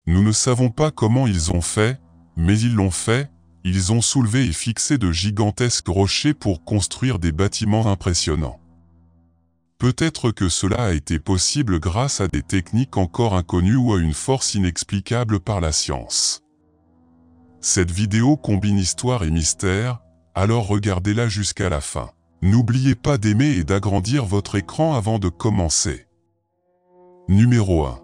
Nous ne savons pas comment ils ont fait, mais ils l'ont fait. Ils ont soulevé et fixé de gigantesques rochers pour construire des bâtiments impressionnants. Peut-être que cela a été possible grâce à des techniques encore inconnues ou à une force inexplicable par la science. Cette vidéo combine histoire et mystère, alors regardez-la jusqu'à la fin. N'oubliez pas d'aimer et d'agrandir votre écran avant de commencer. Numéro 1.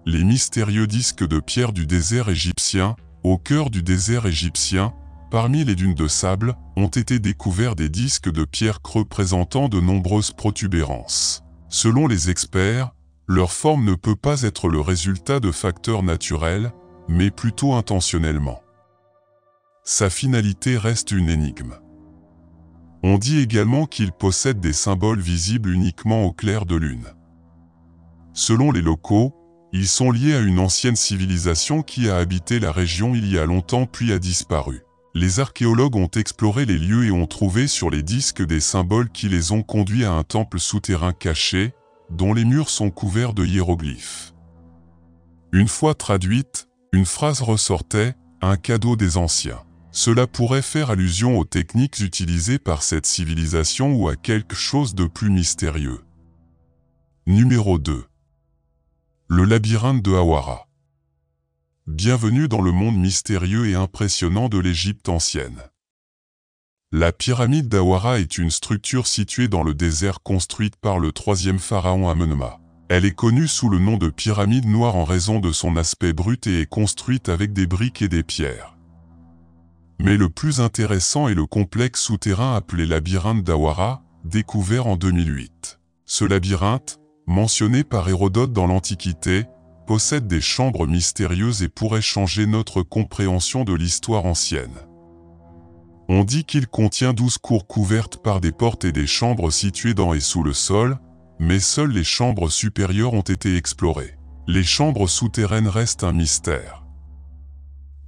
Les mystérieux disques de pierre du désert égyptien. Au cœur du désert égyptien, parmi les dunes de sable, ont été découverts des disques de pierre creux présentant de nombreuses protubérances. Selon les experts, leur forme ne peut pas être le résultat de facteurs naturels, mais plutôt intentionnellement. Sa finalité reste une énigme. On dit également qu'ils possèdent des symboles visibles uniquement au clair de lune. Selon les locaux, ils sont liés à une ancienne civilisation qui a habité la région il y a longtemps puis a disparu. Les archéologues ont exploré les lieux et ont trouvé sur les disques des symboles qui les ont conduits à un temple souterrain caché, dont les murs sont couverts de hiéroglyphes. Une fois traduite, une phrase ressortait « un cadeau des anciens ». Cela pourrait faire allusion aux techniques utilisées par cette civilisation ou à quelque chose de plus mystérieux. Numéro 2. Le labyrinthe de Hawara. Bienvenue dans le monde mystérieux et impressionnant de l'Égypte ancienne. La pyramide d'Hawara est une structure située dans le désert construite par le troisième pharaon Amenemha. Elle est connue sous le nom de pyramide noire en raison de son aspect brut et est construite avec des briques et des pierres. Mais le plus intéressant est le complexe souterrain appelé labyrinthe d'Hawara, découvert en 2008. Ce labyrinthe, mentionné par Hérodote dans l'Antiquité, possède des chambres mystérieuses et pourrait changer notre compréhension de l'histoire ancienne. On dit qu'il contient 12 cours couvertes par des portes et des chambres situées dans et sous le sol, mais seules les chambres supérieures ont été explorées. Les chambres souterraines restent un mystère.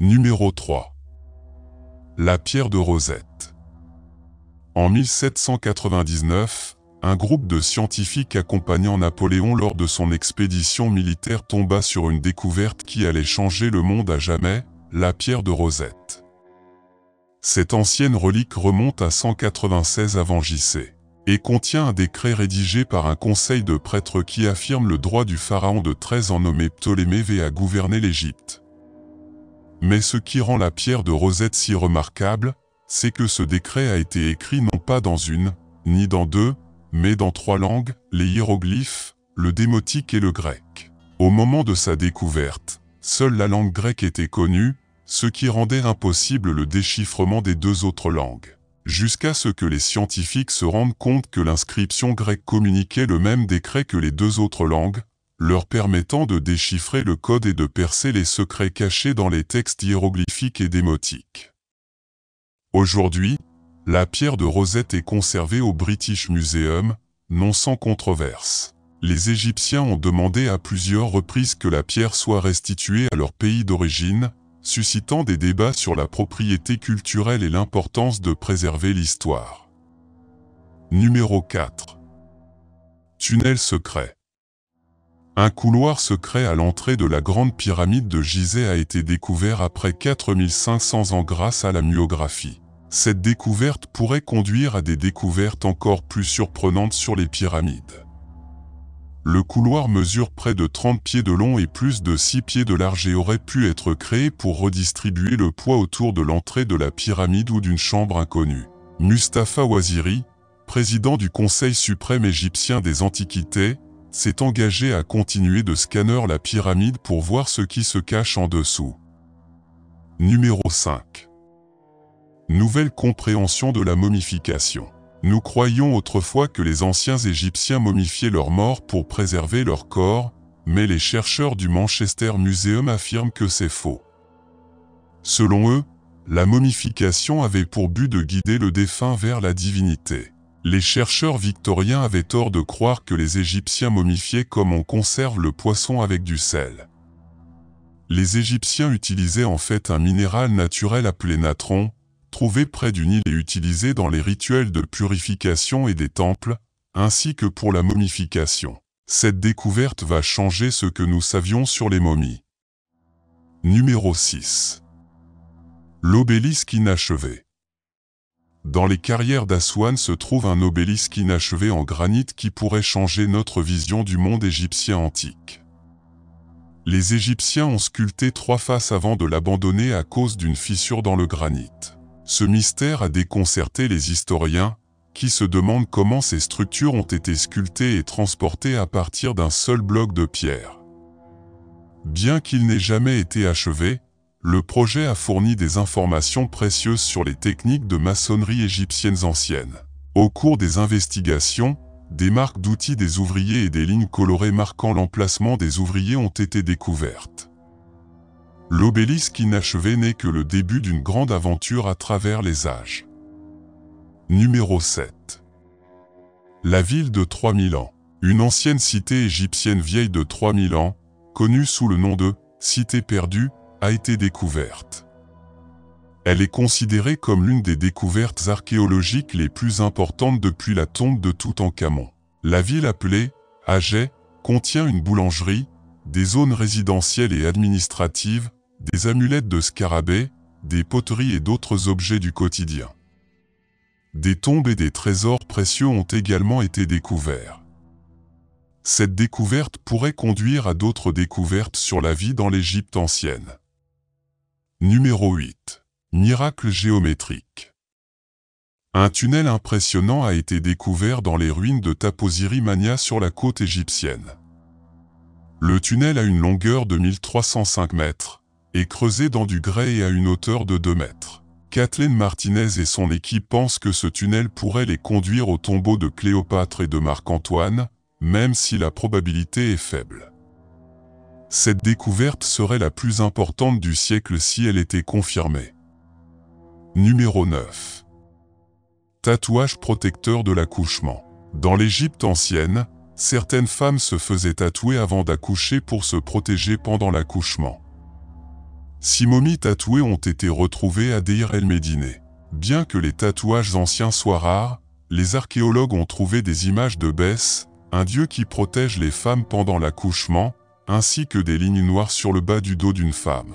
Numéro 3. La pierre de Rosette. En 1799, un groupe de scientifiques accompagnant Napoléon lors de son expédition militaire tomba sur une découverte qui allait changer le monde à jamais, la pierre de Rosette. Cette ancienne relique remonte à 196 avant JC et contient un décret rédigé par un conseil de prêtres qui affirme le droit du pharaon de 13 ans nommé Ptolémée V à gouverner l'Égypte. Mais ce qui rend la pierre de Rosette si remarquable, c'est que ce décret a été écrit non pas dans une, ni dans deux, mais dans 3 langues, les hiéroglyphes, le démotique et le grec. Au moment de sa découverte, seule la langue grecque était connue, ce qui rendait impossible le déchiffrement des 2 autres langues. Jusqu'à ce que les scientifiques se rendent compte que l'inscription grecque communiquait le même décret que les 2 autres langues, leur permettant de déchiffrer le code et de percer les secrets cachés dans les textes hiéroglyphiques et démotiques. Aujourd'hui, la pierre de Rosette est conservée au British Museum, non sans controverse. Les Égyptiens ont demandé à plusieurs reprises que la pierre soit restituée à leur pays d'origine, suscitant des débats sur la propriété culturelle et l'importance de préserver l'histoire. Numéro 4. Tunnel secret. Un couloir secret à l'entrée de la grande pyramide de Gizeh a été découvert après 4500 ans grâce à la myographie. Cette découverte pourrait conduire à des découvertes encore plus surprenantes sur les pyramides. Le couloir mesure près de 30 pieds de long et plus de 6 pieds de large et aurait pu être créé pour redistribuer le poids autour de l'entrée de la pyramide ou d'une chambre inconnue. Mustapha Ouaziri, président du Conseil suprême égyptien des Antiquités, s'est engagé à continuer de scanner la pyramide pour voir ce qui se cache en dessous. Numéro 5. Nouvelle compréhension de la momification. Nous croyions autrefois que les anciens Égyptiens momifiaient leurs morts pour préserver leur corps, mais les chercheurs du Manchester Museum affirment que c'est faux. Selon eux, la momification avait pour but de guider le défunt vers la divinité. Les chercheurs victoriens avaient tort de croire que les Égyptiens momifiaient comme on conserve le poisson avec du sel. Les Égyptiens utilisaient en fait un minéral naturel appelé natron, trouvé près du Nil et utilisé dans les rituels de purification et des temples, ainsi que pour la momification. Cette découverte va changer ce que nous savions sur les momies. Numéro 6. L'obélisque inachevé. Dans les carrières d'Aswan se trouve un obélisque inachevé en granit qui pourrait changer notre vision du monde égyptien antique. Les Égyptiens ont sculpté 3 faces avant de l'abandonner à cause d'une fissure dans le granit. Ce mystère a déconcerté les historiens, qui se demandent comment ces structures ont été sculptées et transportées à partir d'un seul bloc de pierre. Bien qu'il n'ait jamais été achevé, le projet a fourni des informations précieuses sur les techniques de maçonnerie égyptiennes anciennes. Au cours des investigations, des marques d'outils des ouvriers et des lignes colorées marquant l'emplacement des ouvriers ont été découvertes. L'obélisque inachevé n'est que le début d'une grande aventure à travers les âges. Numéro 7. La ville de 3000 ans. Une ancienne cité égyptienne vieille de 3000 ans, connue sous le nom de « Cité perdue », a été découverte. Elle est considérée comme l'une des découvertes archéologiques les plus importantes depuis la tombe de Toutankhamon. La ville appelée Agé contient une boulangerie, des zones résidentielles et administratives, des amulettes de scarabées, des poteries et d'autres objets du quotidien. Des tombes et des trésors précieux ont également été découverts. Cette découverte pourrait conduire à d'autres découvertes sur la vie dans l'Égypte ancienne. Numéro 8. Miracle géométrique. Un tunnel impressionnant a été découvert dans les ruines de Taposiri Mania sur la côte égyptienne. Le tunnel a une longueur de 1305 mètres, est creusé dans du grès et à une hauteur de 2 mètres. Kathleen Martinez et son équipe pensent que ce tunnel pourrait les conduire au tombeau de Cléopâtre et de Marc-Antoine, même si la probabilité est faible. Cette découverte serait la plus importante du siècle si elle était confirmée. Numéro 9. Tatouage protecteur de l'accouchement. Dans l'Égypte ancienne, certaines femmes se faisaient tatouer avant d'accoucher pour se protéger pendant l'accouchement. 6 momies tatouées ont été retrouvées à Deir el-Médine. Bien que les tatouages anciens soient rares, les archéologues ont trouvé des images de Bès, un dieu qui protège les femmes pendant l'accouchement, ainsi que des lignes noires sur le bas du dos d'une femme.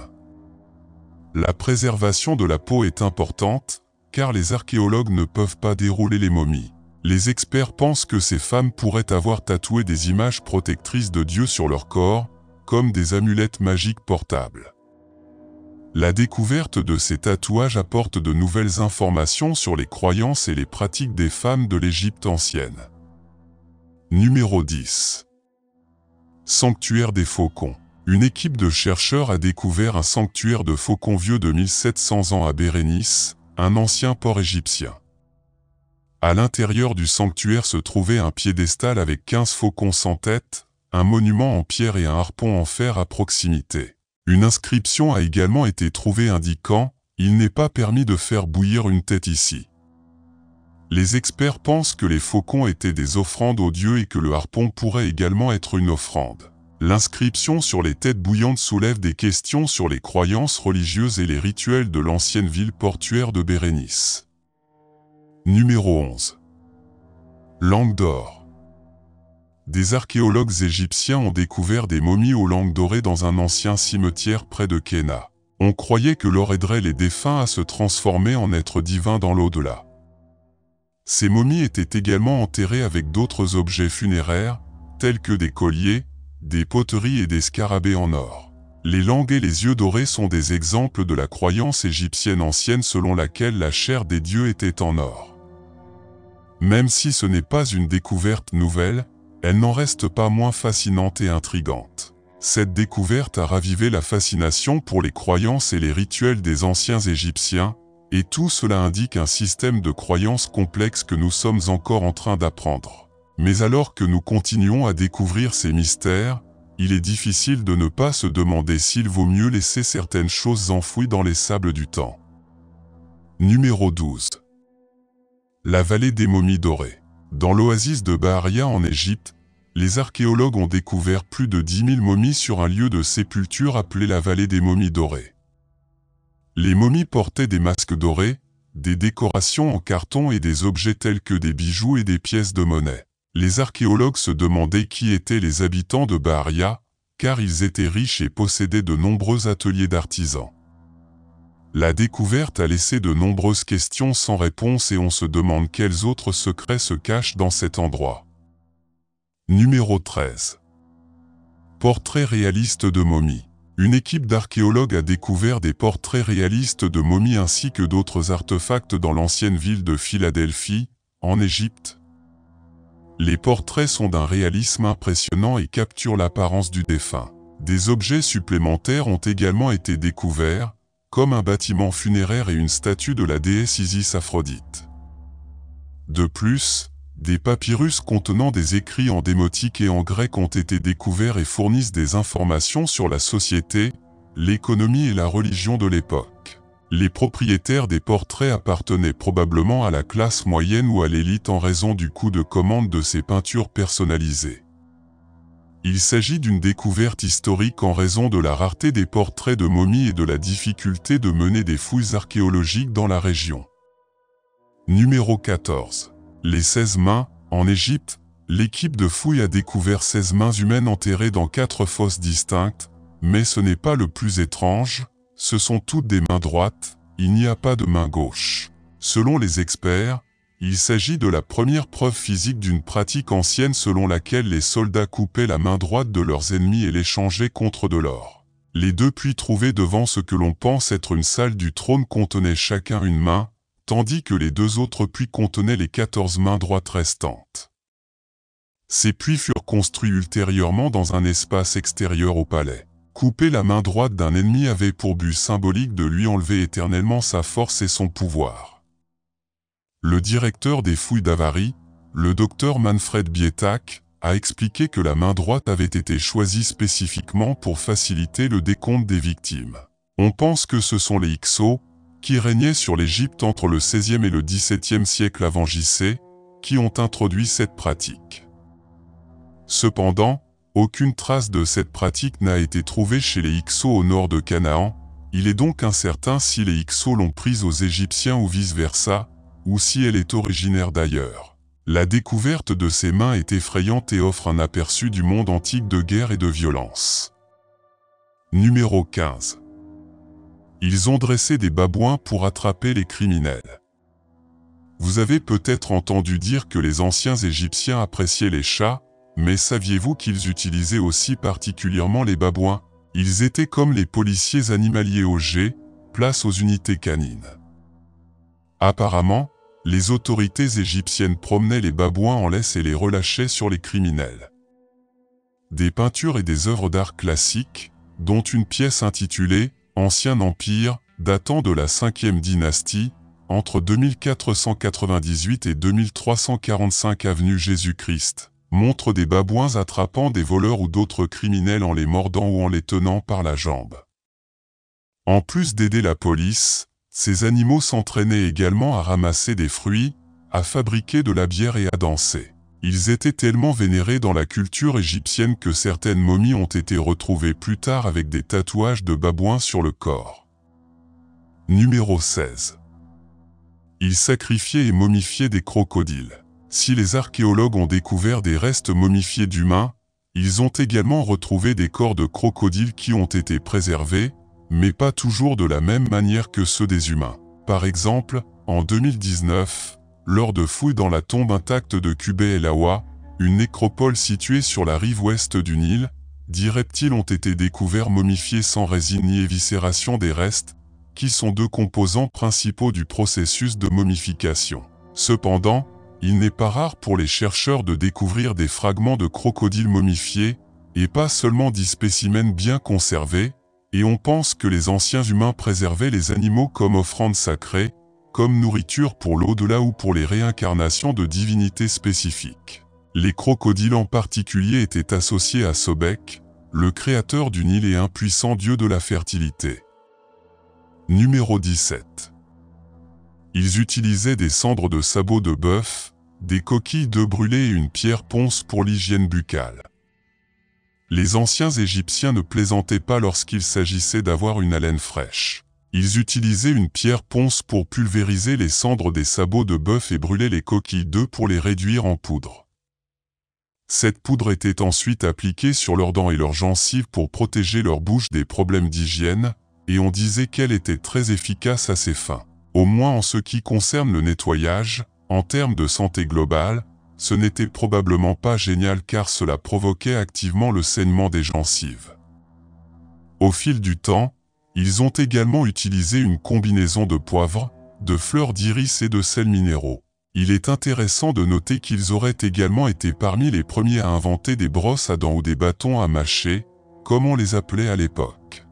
La préservation de la peau est importante, car les archéologues ne peuvent pas dérouler les momies. Les experts pensent que ces femmes pourraient avoir tatoué des images protectrices de Dieu sur leur corps, comme des amulettes magiques portables. La découverte de ces tatouages apporte de nouvelles informations sur les croyances et les pratiques des femmes de l'Égypte ancienne. Numéro 10. Sanctuaire des faucons. Une équipe de chercheurs a découvert un sanctuaire de faucons vieux de 1700 ans à Bérénice, un ancien port égyptien. À l'intérieur du sanctuaire se trouvait un piédestal avec 15 faucons sans tête, un monument en pierre et un harpon en fer à proximité. Une inscription a également été trouvée indiquant « Il n'est pas permis de faire bouillir une tête ici ». Les experts pensent que les faucons étaient des offrandes aux dieux et que le harpon pourrait également être une offrande. L'inscription sur les têtes bouillantes soulève des questions sur les croyances religieuses et les rituels de l'ancienne ville portuaire de Bérénice. Numéro 11. Langue d'or. Des archéologues égyptiens ont découvert des momies aux langues dorées dans un ancien cimetière près de Kéna. On croyait que l'or aiderait les défunts à se transformer en êtres divins dans l'au-delà. Ces momies étaient également enterrées avec d'autres objets funéraires, tels que des colliers, des poteries et des scarabées en or. Les langues et les yeux dorés sont des exemples de la croyance égyptienne ancienne selon laquelle la chair des dieux était en or. Même si ce n'est pas une découverte nouvelle, elle n'en reste pas moins fascinante et intrigante. Cette découverte a ravivé la fascination pour les croyances et les rituels des anciens Égyptiens, et tout cela indique un système de croyances complexe que nous sommes encore en train d'apprendre. Mais alors que nous continuons à découvrir ces mystères, il est difficile de ne pas se demander s'il vaut mieux laisser certaines choses enfouies dans les sables du temps. Numéro 12. La vallée des momies dorées. Dans l'oasis de Baharia en Égypte, les archéologues ont découvert plus de 10 000 momies sur un lieu de sépulture appelé la vallée des momies dorées. Les momies portaient des masques dorés, des décorations en carton et des objets tels que des bijoux et des pièces de monnaie. Les archéologues se demandaient qui étaient les habitants de Baharia, car ils étaient riches et possédaient de nombreux ateliers d'artisans. La découverte a laissé de nombreuses questions sans réponse et on se demande quels autres secrets se cachent dans cet endroit. Numéro 13. Portrait réaliste de momies. Une équipe d'archéologues a découvert des portraits réalistes de momies ainsi que d'autres artefacts dans l'ancienne ville de Philadelphie, en Égypte. Les portraits sont d'un réalisme impressionnant et capturent l'apparence du défunt. Des objets supplémentaires ont également été découverts, comme un bâtiment funéraire et une statue de la déesse Isis Aphrodite. De plus, des papyrus contenant des écrits en démotique et en grec ont été découverts et fournissent des informations sur la société, l'économie et la religion de l'époque. Les propriétaires des portraits appartenaient probablement à la classe moyenne ou à l'élite en raison du coût de commande de ces peintures personnalisées. Il s'agit d'une découverte historique en raison de la rareté des portraits de momies et de la difficulté de mener des fouilles archéologiques dans la région. Numéro 14. Les 16 mains. En Égypte, l'équipe de fouilles a découvert 16 mains humaines enterrées dans 4 fosses distinctes, mais ce n'est pas le plus étrange, ce sont toutes des mains droites, il n'y a pas de main gauche. Selon les experts, il s'agit de la première preuve physique d'une pratique ancienne selon laquelle les soldats coupaient la main droite de leurs ennemis et l'échangeaient contre de l'or. Les 2 puits trouvés devant ce que l'on pense être une salle du trône contenaient chacun une main, tandis que les 2 autres puits contenaient les 14 mains droites restantes. Ces puits furent construits ultérieurement dans un espace extérieur au palais. Couper la main droite d'un ennemi avait pour but symbolique de lui enlever éternellement sa force et son pouvoir. Le directeur des fouilles d'Avarie, le docteur Manfred Bietak, a expliqué que la main droite avait été choisie spécifiquement pour faciliter le décompte des victimes. On pense que ce sont les Hyksos, qui régnaient sur l'Égypte entre le XVIe et le XVIIe siècle avant JC, qui ont introduit cette pratique. Cependant, aucune trace de cette pratique n'a été trouvée chez les Hyksos au nord de Canaan, il est donc incertain si les Hyksos l'ont prise aux Égyptiens ou vice-versa, ou si elle est originaire d'ailleurs. La découverte de ces mains est effrayante et offre un aperçu du monde antique de guerre et de violence. Numéro 15. Ils ont dressé des babouins pour attraper les criminels. Vous avez peut-être entendu dire que les anciens Égyptiens appréciaient les chats, mais saviez-vous qu'ils utilisaient aussi particulièrement les babouins? Ils étaient comme les policiers animaliers OG, place aux unités canines. Apparemment, les autorités égyptiennes promenaient les babouins en laisse et les relâchaient sur les criminels. Des peintures et des œuvres d'art classiques, dont une pièce intitulée « Ancien Empire » datant de la 5e dynastie, entre 2498 et 2345 avenue Jésus-Christ, montre des babouins attrapant des voleurs ou d'autres criminels en les mordant ou en les tenant par la jambe. En plus d'aider la police, ces animaux s'entraînaient également à ramasser des fruits, à fabriquer de la bière et à danser. Ils étaient tellement vénérés dans la culture égyptienne que certaines momies ont été retrouvées plus tard avec des tatouages de babouins sur le corps. Numéro 16. Ils sacrifiaient et momifiaient des crocodiles. Si les archéologues ont découvert des restes momifiés d'humains, ils ont également retrouvé des corps de crocodiles qui ont été préservés, mais pas toujours de la même manière que ceux des humains. Par exemple, en 2019, lors de fouilles dans la tombe intacte de Kubé El Awa, une nécropole située sur la rive ouest du Nil, 10 reptiles ont été découverts momifiés sans résine ni éviscération des restes, qui sont 2 composants principaux du processus de momification. Cependant, il n'est pas rare pour les chercheurs de découvrir des fragments de crocodiles momifiés, et pas seulement 10 spécimens bien conservés, et on pense que les anciens humains préservaient les animaux comme offrande sacrée, comme nourriture pour l'au-delà ou pour les réincarnations de divinités spécifiques. Les crocodiles en particulier étaient associés à Sobek, le créateur du Nil et un puissant dieu de la fertilité. Numéro 17. Ils utilisaient des cendres de sabots de bœuf, des coquilles d'œufs brûlées et une pierre ponce pour l'hygiène buccale. Les anciens Égyptiens ne plaisantaient pas lorsqu'il s'agissait d'avoir une haleine fraîche. Ils utilisaient une pierre ponce pour pulvériser les cendres des sabots de bœuf et brûler les coquilles d'œufs pour les réduire en poudre. Cette poudre était ensuite appliquée sur leurs dents et leurs gencives pour protéger leur bouche des problèmes d'hygiène, et on disait qu'elle était très efficace à ces fins. Au moins en ce qui concerne le nettoyage, en termes de santé globale, ce n'était probablement pas génial car cela provoquait activement le saignement des gencives. Au fil du temps, ils ont également utilisé une combinaison de poivre, de fleurs d'iris et de sels minéraux. Il est intéressant de noter qu'ils auraient également été parmi les premiers à inventer des brosses à dents ou des bâtons à mâcher, comme on les appelait à l'époque.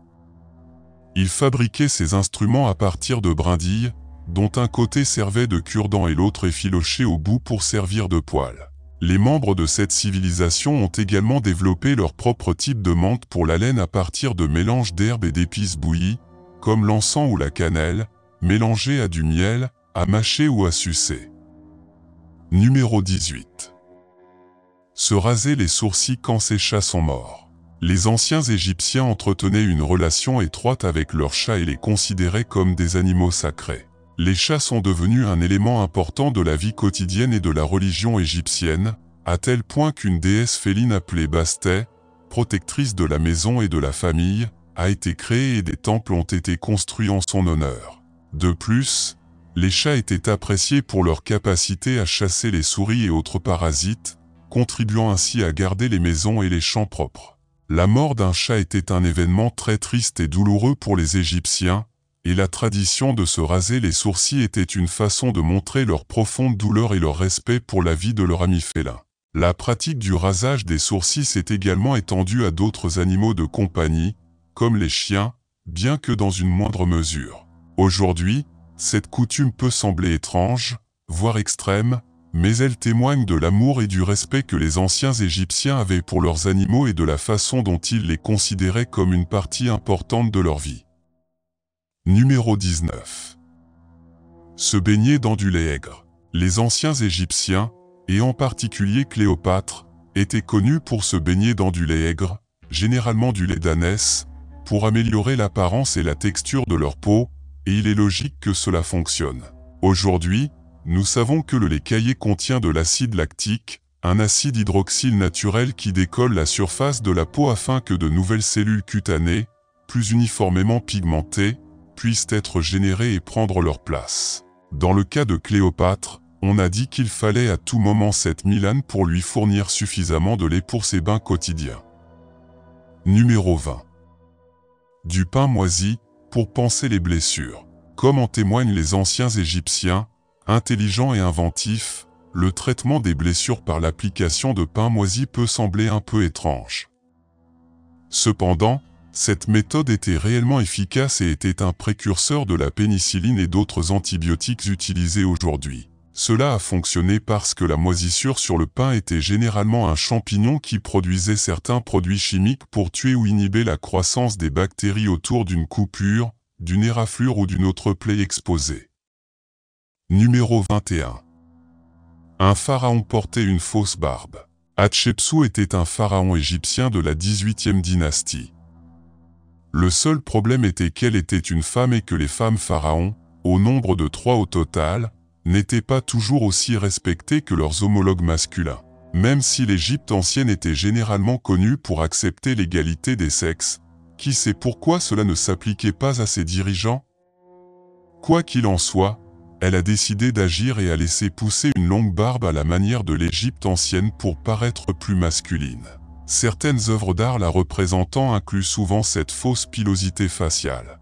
Ils fabriquaient ces instruments à partir de brindilles, dont un côté servait de cure-dent et l'autre effiloché au bout pour servir de poêle. Les membres de cette civilisation ont également développé leur propre type de menthe pour la laine à partir de mélanges d'herbes et d'épices bouillies, comme l'encens ou la cannelle, mélangés à du miel, à mâcher ou à sucer. Numéro 18. Se raser les sourcils quand ces chats sont morts. Les anciens Égyptiens entretenaient une relation étroite avec leurs chats et les considéraient comme des animaux sacrés. Les chats sont devenus un élément important de la vie quotidienne et de la religion égyptienne, à tel point qu'une déesse féline appelée Bastet, protectrice de la maison et de la famille, a été créée et des temples ont été construits en son honneur. De plus, les chats étaient appréciés pour leur capacité à chasser les souris et autres parasites, contribuant ainsi à garder les maisons et les champs propres. La mort d'un chat était un événement très triste et douloureux pour les Égyptiens, et la tradition de se raser les sourcils était une façon de montrer leur profonde douleur et leur respect pour la vie de leur ami félin. La pratique du rasage des sourcils s'est également étendue à d'autres animaux de compagnie, comme les chiens, bien que dans une moindre mesure. Aujourd'hui, cette coutume peut sembler étrange, voire extrême, mais elle témoigne de l'amour et du respect que les anciens Égyptiens avaient pour leurs animaux et de la façon dont ils les considéraient comme une partie importante de leur vie. Numéro 19. Se baigner dans du lait aigre. Les anciens Égyptiens, et en particulier Cléopâtre, étaient connus pour se baigner dans du lait aigre, généralement du lait d'ânesse, pour améliorer l'apparence et la texture de leur peau, et il est logique que cela fonctionne. Aujourd'hui, nous savons que le lait caillé contient de l'acide lactique, un acide hydroxyle naturel qui décolle la surface de la peau afin que de nouvelles cellules cutanées, plus uniformément pigmentées, puissent être générées et prendre leur place. Dans le cas de Cléopâtre, on a dit qu'il fallait à tout moment 7000 ânes pour lui fournir suffisamment de lait pour ses bains quotidiens. Numéro 20. Du pain moisi, pour panser les blessures. Comme en témoignent les anciens Égyptiens, intelligents et inventifs, le traitement des blessures par l'application de pain moisi peut sembler un peu étrange. Cependant, cette méthode était réellement efficace et était un précurseur de la pénicilline et d'autres antibiotiques utilisés aujourd'hui. Cela a fonctionné parce que la moisissure sur le pain était généralement un champignon qui produisait certains produits chimiques pour tuer ou inhiber la croissance des bactéries autour d'une coupure, d'une éraflure ou d'une autre plaie exposée. Numéro 21. Un pharaon portait une fausse barbe. Hatshepsut était un pharaon égyptien de la 18e dynastie. Le seul problème était qu'elle était une femme et que les femmes pharaons, au nombre de 3 au total, n'étaient pas toujours aussi respectées que leurs homologues masculins. Même si l'Égypte ancienne était généralement connue pour accepter l'égalité des sexes, qui sait pourquoi cela ne s'appliquait pas à ses dirigeants? Quoi qu'il en soit, elle a décidé d'agir et a laissé pousser une longue barbe à la manière de l'Égypte ancienne pour paraître plus masculine. Certaines œuvres d'art la représentant incluent souvent cette fausse pilosité faciale.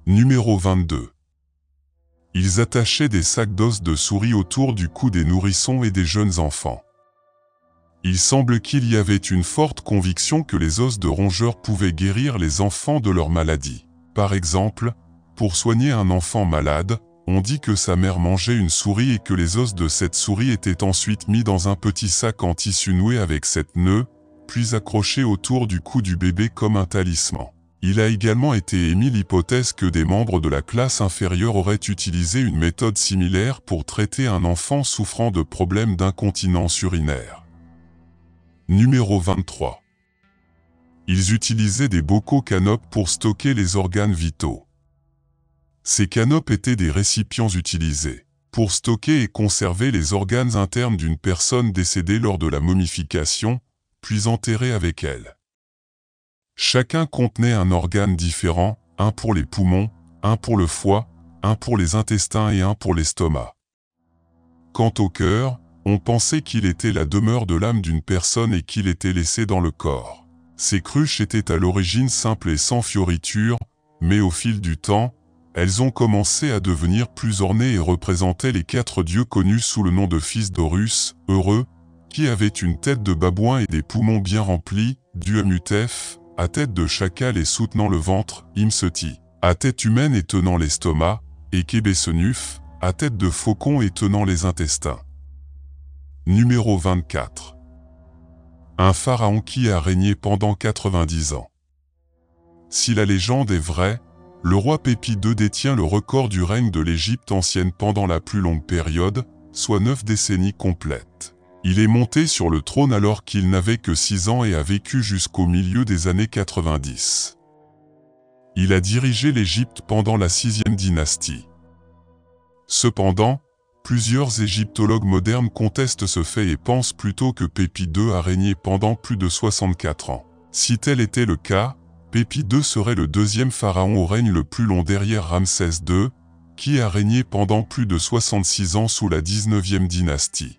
Numéro 22. Ils attachaient des sacs d'os de souris autour du cou des nourrissons et des jeunes enfants. Il semble qu'il y avait une forte conviction que les os de rongeurs pouvaient guérir les enfants de leur maladie. Par exemple, pour soigner un enfant malade, on dit que sa mère mangeait une souris et que les os de cette souris étaient ensuite mis dans un petit sac en tissu noué avec 7 nœuds, puis accrochés autour du cou du bébé comme un talisman. Il a également été émis l'hypothèse que des membres de la classe inférieure auraient utilisé une méthode similaire pour traiter un enfant souffrant de problèmes d'incontinence urinaire. Numéro 23. Ils utilisaient des bocaux canopes pour stocker les organes vitaux. Ces canopes étaient des récipients utilisés pour stocker et conserver les organes internes d'une personne décédée lors de la momification, puis enterrée avec elle. Chacun contenait un organe différent, un pour les poumons, un pour le foie, un pour les intestins et un pour l'estomac. Quant au cœur, on pensait qu'il était la demeure de l'âme d'une personne et qu'il était laissé dans le corps. Ces cruches étaient à l'origine simples et sans fioritures, mais au fil du temps, elles ont commencé à devenir plus ornées et représentaient les 4 dieux connus sous le nom de fils d'Horus, heureux, qui avaient une tête de babouin et des poumons bien remplis, Duamutef, à tête de chacal et soutenant le ventre, Imseti, à tête humaine et tenant l'estomac, et Kebesenuf, à tête de faucon et tenant les intestins. Numéro 24. Un pharaon qui a régné pendant 90 ans. Si la légende est vraie, le roi Pépi II détient le record du règne de l'Égypte ancienne pendant la plus longue période, soit 9 décennies complètes. Il est monté sur le trône alors qu'il n'avait que 6 ans et a vécu jusqu'au milieu des années 90. Il a dirigé l'Égypte pendant la 6e dynastie. Cependant, plusieurs égyptologues modernes contestent ce fait et pensent plutôt que Pépi II a régné pendant plus de 64 ans. Si tel était le cas, Pépi II serait le 2e pharaon au règne le plus long derrière Ramsès II, qui a régné pendant plus de 66 ans sous la 19e dynastie.